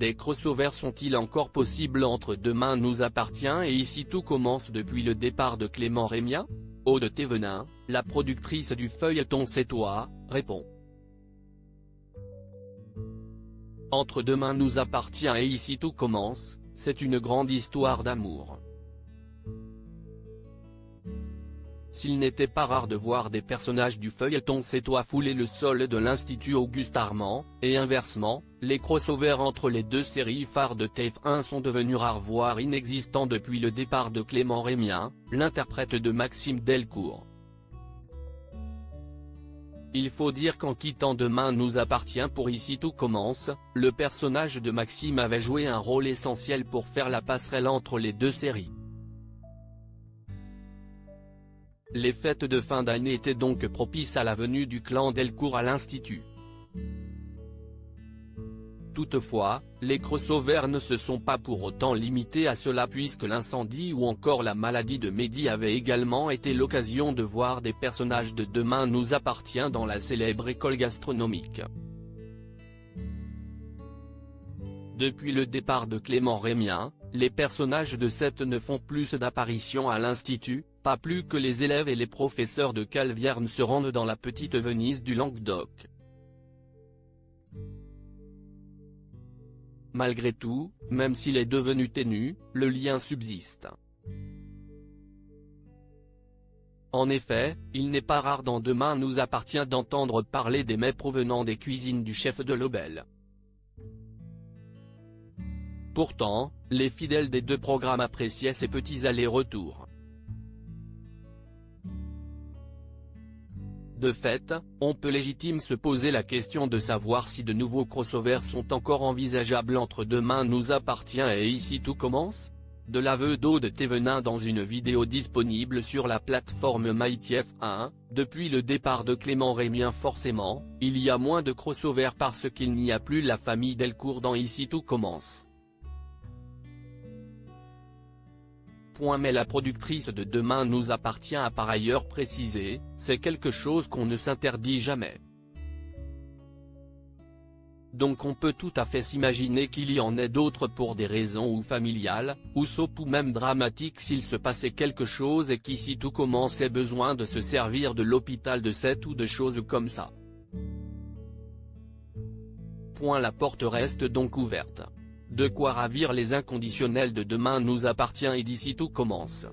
Des crossovers sont-ils encore possibles entre Demain nous appartient et Ici tout commence depuis le départ de Clément Rémien? Aude Thévenin, la productrice du feuilleton C'est toi, répond. Entre Demain nous appartient et Ici tout commence, c'est une grande histoire d'amour. S'il n'était pas rare de voir des personnages du feuilleton C'est toi fouler le sol de l'Institut Auguste Armand, et inversement, les crossovers entre les deux séries phares de TF1 sont devenus rares voire inexistants depuis le départ de Clément Rémien, l'interprète de Maxime Delcourt. Il faut dire qu'en quittant Demain nous appartient pour Ici tout commence, le personnage de Maxime avait joué un rôle essentiel pour faire la passerelle entre les deux séries. Les fêtes de fin d'année étaient donc propices à la venue du clan Delcourt à l'Institut. Toutefois, les crossovers ne se sont pas pour autant limités à cela puisque l'incendie ou encore la maladie de Mehdi avait également été l'occasion de voir des personnages de Demain nous appartient dans la célèbre école gastronomique. Depuis le départ de Clément Rémien, les personnages de Sète ne font plus d'apparitions à l'Institut, pas plus que les élèves et les professeurs de Calvière ne se rendent dans la petite Venise du Languedoc. Malgré tout, même s'il est devenu ténu, le lien subsiste. En effet, il n'est pas rare dans Demain nous appartient d'entendre parler des mets provenant des cuisines du chef de l'Aubel. Pourtant, les fidèles des deux programmes appréciaient ces petits allers-retours. De fait, on peut légitimement se poser la question de savoir si de nouveaux crossovers sont encore envisageables entre Demain nous appartient et Ici tout commence. De l'aveu d'Aude Thévenin dans une vidéo disponible sur la plateforme MyTF1, depuis le départ de Clément Rémien forcément, il y a moins de crossovers parce qu'il n'y a plus la famille Delcourt dans Ici tout commence. Mais la productrice de Demain nous appartient a par ailleurs précisé, c'est quelque chose qu'on ne s'interdit jamais. Donc on peut tout à fait s'imaginer qu'il y en ait d'autres pour des raisons ou familiales, ou soap ou même dramatiques s'il se passait quelque chose et qu'Ici tout commence ait besoin de se servir de l'hôpital de Sète ou de choses comme ça. La porte reste donc ouverte. De quoi ravir les inconditionnels de Demain nous appartient et d'Ici tout commence.